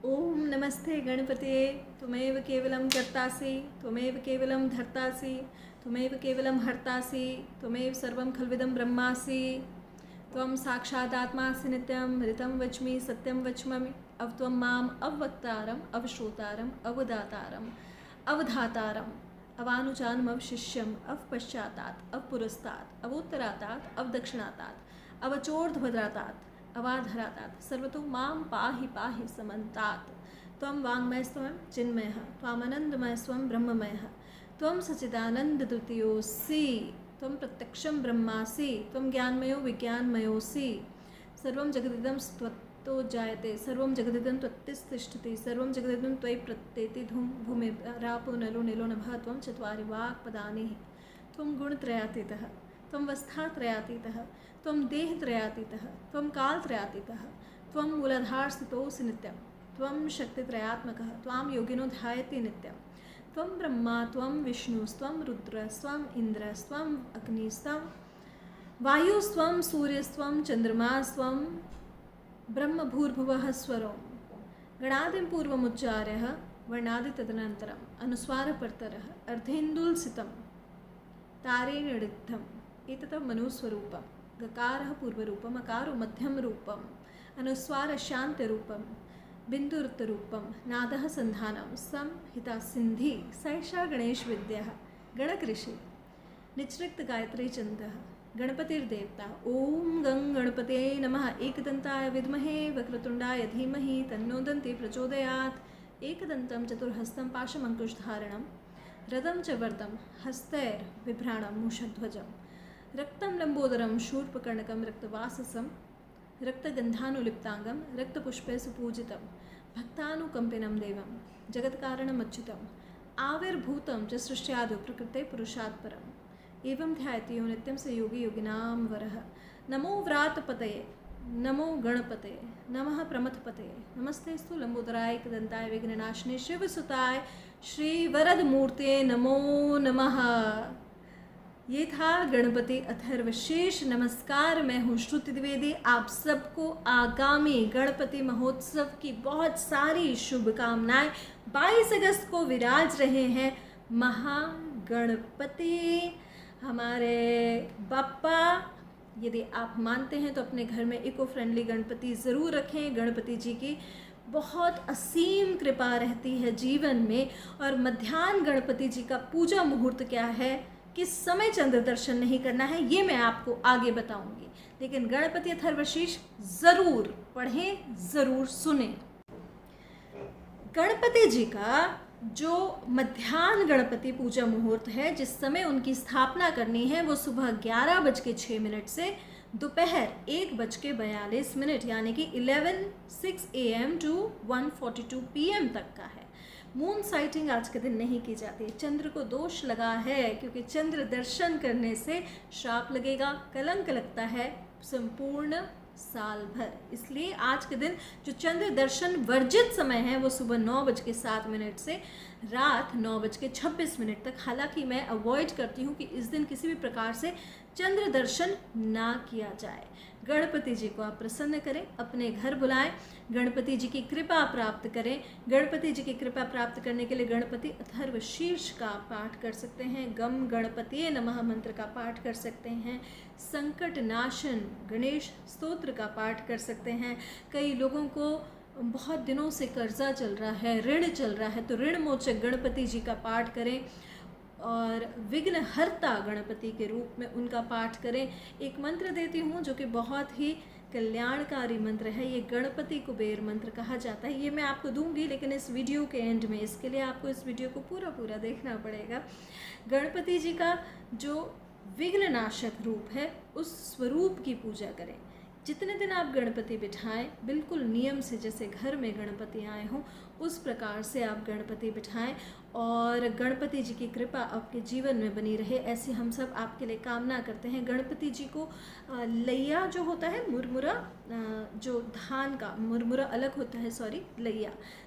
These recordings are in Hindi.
ओम नमस्ते गणपते त्वमेव केवलं कर्तासि त्वमेव केवलं धर्तासि त्वमेव केवलं हर्तासि त्वमेव सर्वं खल्विदं ब्रह्मासि त्वं साक्षादात्मासि नित्यं ऋतं वच्मि सत्यं वच्मि अवत्वं माम् अवक्तारम् अवश्रोतारम् अवदातारम् अवधातारम् अवानुचानम् अवशिष्यम् अवपश्चातात् अवपुरस्तात् अवोत्तरातात् अवदक्षिणातात् अवचोर्ध्वरातात् अवाधरातात् सर्वतो मां पाहि पाहि समन्तात् त्वं वाङ्मयस्त्वं चिन्मयः त्वामनन्दमयस्त्वं ब्रह्ममयः त्वं सच्चिदानन्दद्वितीयोऽसि त्वं प्रत्यक्षं ब्रह्मासि त्वं ज्ञानमयो विज्ञानमयोऽसि सर्वं जगदिदं त्वत्तो जायते सर्वं जगदिदं त्वत्तिष्ठति सर्वं जगदिदं त्वयि प्रत्येति धूम भूमिरापो नलो नीलो नभः त्वं चत्वारि वाक्पदानि त्वं गुणत्रयातीतः त्वं वस्थात्रयातीतः त्वं देहत्रयातीतः त्वं कालत्रयातीतः त्वं मूलाधारस्थितोऽसि नित्यं त्वं शक्तित्रयात्मकः त्वां योगिनो ध्यायति नित्यं त्वं ब्रह्मा त्वं विष्णुस्त्वं रुद्रस्त्वं इन्द्रस्त्वं अग्निस्त्वं वायुस्त्वं सूर्यस्त्वं चन्द्रमास्त्वं ब्रह्मभूर्भुवः स्वरो गणादिं पूर्वमुच्चार्यः वर्णादि तदनन्तरम् अनुस्वारपर्तरः अर्धेन्दुलसितं तारेणडिद्धम् एतत् मनुस्वरूपं गकारः पूर्वरूपम् अकारो मध्यमरूपम् अनुस्वारशान्तरूपं बिन्दुरुत्तरूपं नादः सन्धानं संहिता सिन्धी सैषा गणेशविद्यः गणकृषि निचृक्त गायत्री छन्दः गणपतिर्देवता ॐ गं गणपते नमः एकदन्ताय विद्महे वक्रतुण्डाय धीमहि तन्नो दन्ती प्रचोदयात् एकदन्तं चतुर्हस्तं पाशमङ्कुशधारणं रथं च वर्तं हस्तैर्बिभ्राणं मूषध्वजं रक्तं लम्बोदरं शूर्पकर्णकं रक्तवाससं रक्तगन्धानुलिप्ताङ्गं रक्तपुष्पे सुपूजितं भक्तानुकम्पिनं देवं जगत्कारणमच्युतम् आविर्भूतं च सृष्ट्यादौ प्रकृते पुरुषात् परम् एवं ध्यायति यो नित्यं स योगी योगिनां वरः नमो व्रातपतये नमो गणपतये नमः प्रमथपतये नमस्तेस्तु लंबोदराय एकदन्ताय विघ्ननाशिने शिवसुताय श्रीवरदमूर्ते नमो नमः। ये था गणपति अथर्वशीर्ष नमस्कार। मैं हूँ श्रुति द्विवेदी। आप सबको आगामी गणपति महोत्सव की बहुत सारी शुभकामनाएं। 22 अगस्त को विराज रहे हैं महागणपति हमारे बाप्पा। यदि आप मानते हैं तो अपने घर में इको फ्रेंडली गणपति ज़रूर रखें। गणपति जी की बहुत असीम कृपा रहती है जीवन में। और मध्याह्न गणपति जी का पूजा मुहूर्त क्या है, किस समय चंद्र दर्शन नहीं करना है, ये मैं आपको आगे बताऊंगी। लेकिन गणपति अथर्वशीर्ष ज़रूर पढ़ें, ज़रूर सुनें। गणपति जी का जो मध्याह्न गणपति पूजा मुहूर्त है, जिस समय उनकी स्थापना करनी है, वो सुबह 11:06 से दोपहर 1:42 यानी कि 11:06 AM to 1:42 PM तक का है। मून साइटिंग आज के दिन नहीं की जाती। चंद्र को दोष लगा है क्योंकि चंद्र दर्शन करने से श्राप लगेगा, कलंक लगता है संपूर्ण साल भर। इसलिए आज के दिन जो चंद्र दर्शन वर्जित समय है वो सुबह 9:07 से रात 9:26 तक। हालांकि मैं अवॉइड करती हूँ कि इस दिन किसी भी प्रकार से चंद्र दर्शन ना किया जाए। गणपति जी को आप प्रसन्न करें, अपने घर बुलाएं, गणपति जी की कृपा प्राप्त करें। गणपति जी की कृपा प्राप्त करने के लिए गणपति अथर्वशीर्ष का पाठ कर सकते हैं, गम गणपतिये नमः मंत्र का पाठ कर सकते हैं, संकट नाशन गणेश स्तोत्र का पाठ कर सकते हैं। कई लोगों को बहुत दिनों से कर्जा चल रहा है, ऋण चल रहा है, तो ऋण मोचक गणपति जी का पाठ करें और विघ्नहर्ता गणपति के रूप में उनका पाठ करें। एक मंत्र देती हूँ जो कि बहुत ही कल्याणकारी मंत्र है। ये गणपति कुबेर मंत्र कहा जाता है। ये मैं आपको दूंगी लेकिन इस वीडियो के एंड में। इसके लिए आपको इस वीडियो को पूरा देखना पड़ेगा। गणपति जी का जो विघ्ननाशक रूप है उस स्वरूप की पूजा करें। जितने दिन आप गणपति बिठाएं, बिल्कुल नियम से, जैसे घर में गणपति आए हों उस प्रकार से आप गणपति बिठाएं और गणपति जी की कृपा आपके जीवन में बनी रहे, ऐसी हम सब आपके लिए कामना करते हैं। गणपति जी को लैया जो होता है, मुरमुरा, जो धान का मुरमुरा अलग होता है, सॉरी,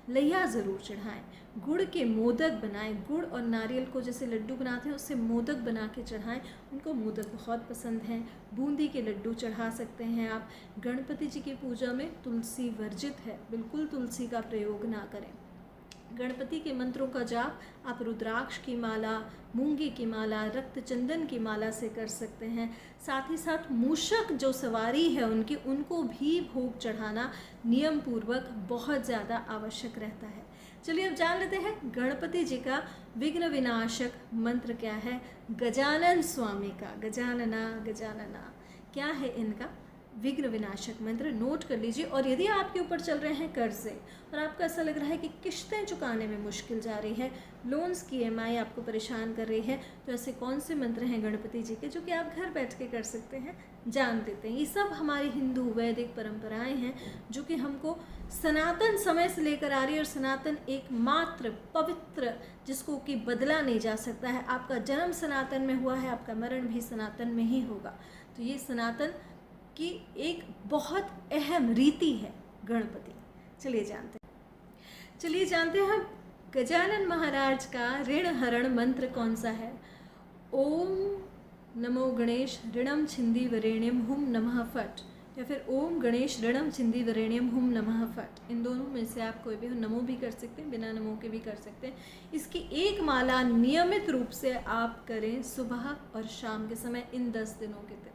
लैया ज़रूर चढ़ाएं। गुड़ के मोदक बनाएं, गुड़ और नारियल को जैसे लड्डू बनाते हैं उससे मोदक बना के चढ़ाएं, उनको मोदक बहुत पसंद हैं। बूंदी के लड्डू चढ़ा सकते हैं आप। गणपति जी की पूजा में तुलसी वर्जित है, बिल्कुल तुलसी का प्रयोग ना करें। गणपति के मंत्रों का जाप आप रुद्राक्ष की माला, मूंगी की माला, रक्त चंदन की माला से कर सकते हैं। साथ ही साथ मूषक जो सवारी है उनको भी भोग चढ़ाना नियम पूर्वक बहुत ज़्यादा आवश्यक रहता है। चलिए अब जान लेते हैं गणपति जी का विघ्न विनाशक मंत्र क्या है। गजानन स्वामी का, गजानना गजानना, क्या है इनका विघ्न विनाशक मंत्र, नोट कर लीजिए। और यदि आपके ऊपर चल रहे हैं कर्जे और आपको ऐसा लग रहा है कि किश्तें चुकाने में मुश्किल जा रही है, लोन्स की EMI आपको परेशान कर रही है, तो ऐसे कौन से मंत्र हैं गणपति जी के जो कि आप घर बैठ के कर सकते हैं, जान देते हैं। ये सब हमारी हिंदू वैदिक परंपराएं हैं जो कि हमको सनातन समय से लेकर आ रही है, और सनातन एकमात्र पवित्र जिसको कि बदला नहीं जा सकता है। आपका जन्म सनातन में हुआ है, आपका मरण भी सनातन में ही होगा। तो ये सनातन की एक बहुत अहम रीति है गणपति। चलिए जानते हैं हम गजानन महाराज का ऋण हरण मंत्र कौन सा है। ओम नमो गणेश ऋणम छिंदी वरेण्यम हुम नमः फट, या फिर ओम गणेश ऋणम छिंदी वरेण्यम हुम नमः फट। इन दोनों में से आप कोई भी हो, नमो भी कर सकते हैं, बिना नमो के भी कर सकते हैं। इसकी एक माला नियमित रूप से आप करें सुबह और शाम के समय, इन 10 दिनों के दिन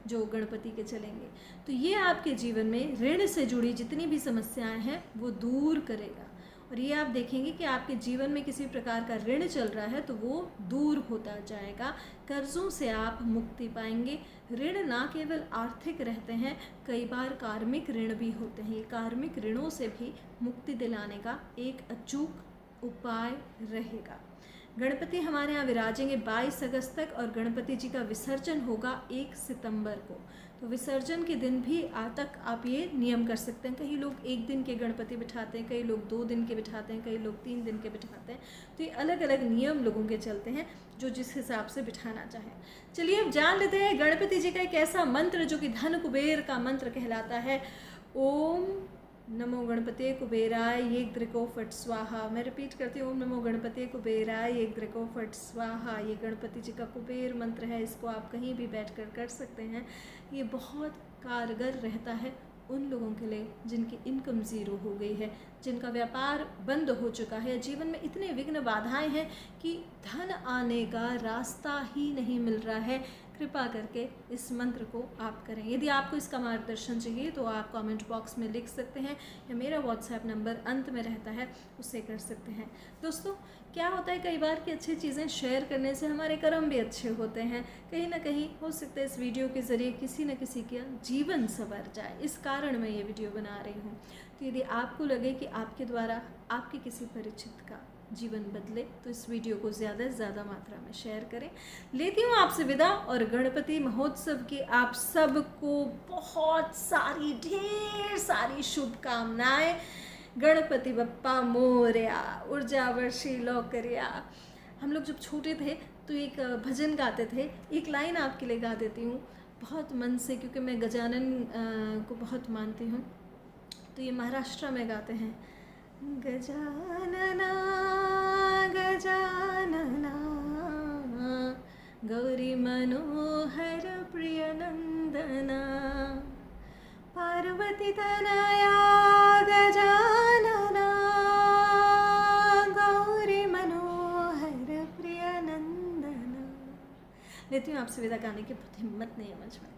जो गणपति के चलेंगे। तो ये आपके जीवन में ऋण से जुड़ी जितनी भी समस्याएं हैं वो दूर करेगा। और ये आप देखेंगे कि आपके जीवन में किसी प्रकार का ऋण चल रहा है तो वो दूर होता जाएगा। कर्जों से आप मुक्ति पाएंगे। ऋण ना केवल आर्थिक रहते हैं, कई बार कार्मिक ऋण भी होते हैं। ये कार्मिक ऋणों से भी मुक्ति दिलाने का एक अचूक उपाय रहेगा। गणपति हमारे यहाँ विराजेंगे 22 अगस्त तक, और गणपति जी का विसर्जन होगा 1 सितंबर को। तो विसर्जन के दिन भी तक आप ये नियम कर सकते हैं। कई लोग 1 दिन के गणपति बिठाते हैं, कई लोग 2 दिन के बिठाते हैं, कई लोग 3 दिन के बिठाते हैं। तो ये अलग अलग नियम लोगों के चलते हैं, जो जिस हिसाब से बिठाना चाहें। चलिए अब जान लेते हैं गणपति जी का एक ऐसा मंत्र जो कि धन कुबेर का मंत्र कहलाता है। ओम नमो गणपते कुबेराय एक द्रिको फट स्वाहा। मैं रिपीट करती हूँ, ओम नमो गणपते कुबेराय एक द्रिको फट स्वाहा। ये गणपति जी का कुबेर मंत्र है, इसको आप कहीं भी बैठकर कर सकते हैं। ये बहुत कारगर रहता है उन लोगों के लिए जिनकी इनकम ज़ीरो हो गई है, जिनका व्यापार बंद हो चुका है, जीवन में इतने विघ्न बाधाएं हैं कि धन आने का रास्ता ही नहीं मिल रहा है। कृपा करके इस मंत्र को आप करें। यदि आपको इसका मार्गदर्शन चाहिए तो आप कमेंट बॉक्स में लिख सकते हैं, या मेरा व्हाट्सएप नंबर अंत में रहता है, उससे कर सकते हैं। दोस्तों, क्या होता है कई बार कि अच्छी चीज़ें शेयर करने से हमारे कर्म भी अच्छे होते हैं। कहीं ना कहीं हो सकता है इस वीडियो के ज़रिए किसी न किसी का जीवन संवर जाए, इस कारण मैं ये वीडियो बना रही हूँ। तो यदि आपको लगे कि आपके द्वारा आपके किसी परिचित का जीवन बदले तो इस वीडियो को ज़्यादा से ज़्यादा मात्रा में शेयर करें। लेती हूँ आपसे विदा, और गणपति महोत्सव की आप सबको बहुत सारी ढेर सारी शुभकामनाएं। गणपति बप्पा मोरया, ऊर्जा वर्षी लौकरिया। हम लोग जब छोटे थे तो एक भजन गाते थे, एक लाइन आपके लिए गा देती हूँ बहुत मन से, क्योंकि मैं गजानन को बहुत मानती हूँ। तो ये महाराष्ट्र में गाते हैं। गजानना गजानना गौरी मनोहर प्रिय नंदना पार्वती तनया गजानना गौरी मनोहर प्रिय नंदना। लेती हूँ आपसे विदा गाने की बहुत हिम्मत नहीं है मुझ में।